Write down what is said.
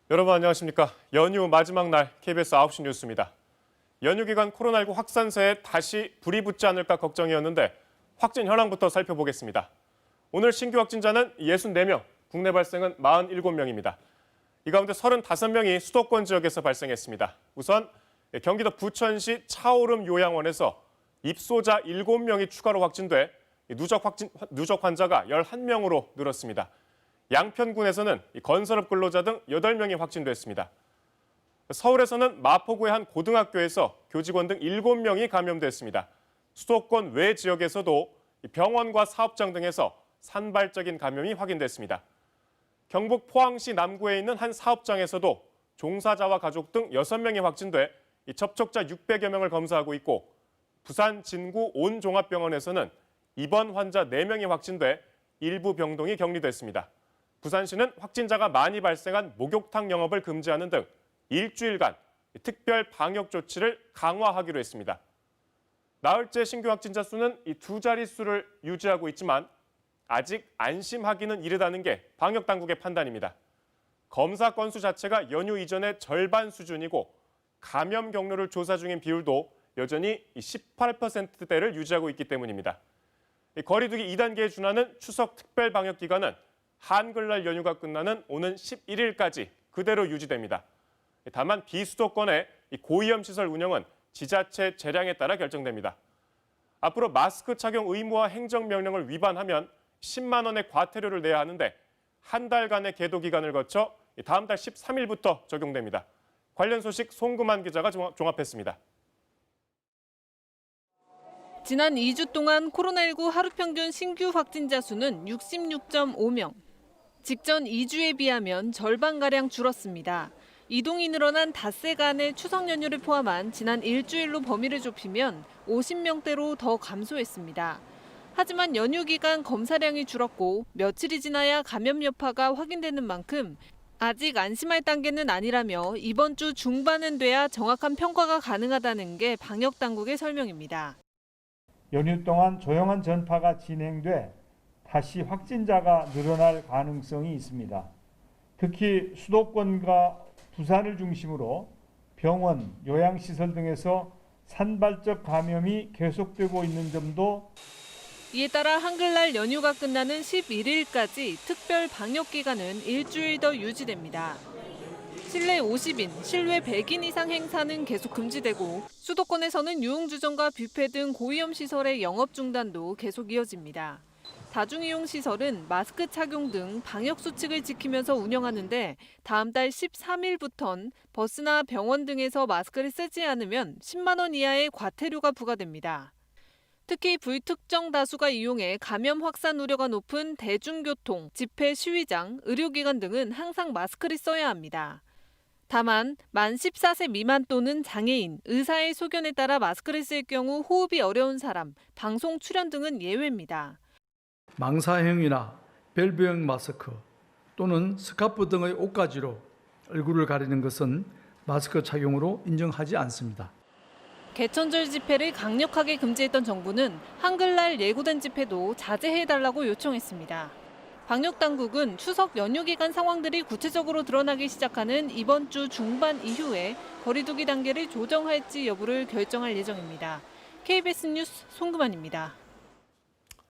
여러분 안녕하십니까? 연휴 마지막 날 KBS 9시 뉴스입니다. 연휴 기간 코로나19 확산세에 다시 불이 붙지 않을까 걱정이었는데 확진 현황부터 살펴보겠습니다. 오늘 신규 확진자는 64명, 국내 발생은 47명입니다. 이 가운데 35명이 수도권 지역에서 발생했습니다. 우선 경기도 부천시 차오름 요양원에서 입소자 7명이 추가로 확진돼 누적 환자가 11명으로 늘었습니다. 양편군에서는 건설업 근로자 등 8명이 확진됐습니다. 서울에서는 마포구의 한 고등학교에서 교직원 등 7명이 감염됐습니다. 수도권 외 지역에서도 병원과 사업장 등에서 산발적인 감염이 확인됐습니다. 경북 포항시 남구에 있는 한 사업장에서도 종사자와 가족 등 6명이 확진돼 접촉자 600여 명을 검사하고 있고, 부산 진구 온종합병원에서는 입원 환자 4명이 확진돼 일부 병동이 격리됐습니다. 부산시는 확진자가 많이 발생한 목욕탕 영업을 금지하는 등 일주일간 특별 방역 조치를 강화하기로 했습니다. 나흘째 신규 확진자 수는 이 두 자릿수를 유지하고 있지만 아직 안심하기는 이르다는 게 방역 당국의 판단입니다. 검사 건수 자체가 연휴 이전의 절반 수준이고 감염 경로를 조사 중인 비율도 여전히 18%대를 유지하고 있기 때문입니다. 거리두기 2단계에 준하는 추석 특별 방역 기간은 한글날 연휴가 끝나는 오는 11일까지 그대로 유지됩니다. 다만 비수도권의 고위험 시설 운영은 지자체 재량에 따라 결정됩니다. 앞으로 마스크 착용 의무화 행정명령을 위반하면 10만 원의 과태료를 내야 하는데 한 달간의 계도 기간을 거쳐 다음 달 13일부터 적용됩니다. 관련 소식 송금환 기자가 종합했습니다. 지난 2주 동안 코로나19 하루 평균 신규 확진자 수는 66.5명. 직전 2주에 비하면 절반가량 줄었습니다. 이동이 늘어난 닷새간의 추석 연휴를 포함한 지난 일주일로 범위를 좁히면 50명대로 더 감소했습니다. 하지만 연휴 기간 검사량이 줄었고 며칠이 지나야 감염 여파가 확인되는 만큼 아직 안심할 단계는 아니라며 이번 주 중반은 돼야 정확한 평가가 가능하다는 게 방역 당국의 설명입니다. 연휴 동안 조용한 전파가 진행돼 다시 확진자가 늘어날 가능성이 있습니다. 특히 수도권과 부산을 중심으로 병원, 요양시설 등에서 산발적 감염이 계속되고 있는 점도 이에 따라 한글날 연휴가 끝나는 11일까지 특별 방역 기간은 일주일 더 유지됩니다. 실내 50인, 실외 100인 이상 행사는 계속 금지되고 수도권에서는 유흥주점과 뷔페 등 고위험 시설의 영업 중단도 계속 이어집니다. 다중이용 시설은 마스크 착용 등 방역 수칙을 지키면서 운영하는데 다음 달 13일부턴 버스나 병원 등에서 마스크를 쓰지 않으면 10만 원 이하의 과태료가 부과됩니다. 특히 불특정 다수가 이용해 감염 확산 우려가 높은 대중교통, 집회, 시위장, 의료기관 등은 항상 마스크를 써야 합니다. 다만 만 14세 미만 또는 장애인, 의사의 소견에 따라 마스크를 쓸 경우 호흡이 어려운 사람, 방송 출연 등은 예외입니다. 망사형이나 밸브형 마스크 또는 스카프 등의 옷가지로 얼굴을 가리는 것은 마스크 착용으로 인정하지 않습니다. 개천절 집회를 강력하게 금지했던 정부는 한글날 예고된 집회도 자제해달라고 요청했습니다. 방역당국은 추석 연휴 기간 상황들이 구체적으로 드러나기 시작하는 이번 주 중반 이후에 거리두기 단계를 조정할지 여부를 결정할 예정입니다. KBS 뉴스 송금환입니다.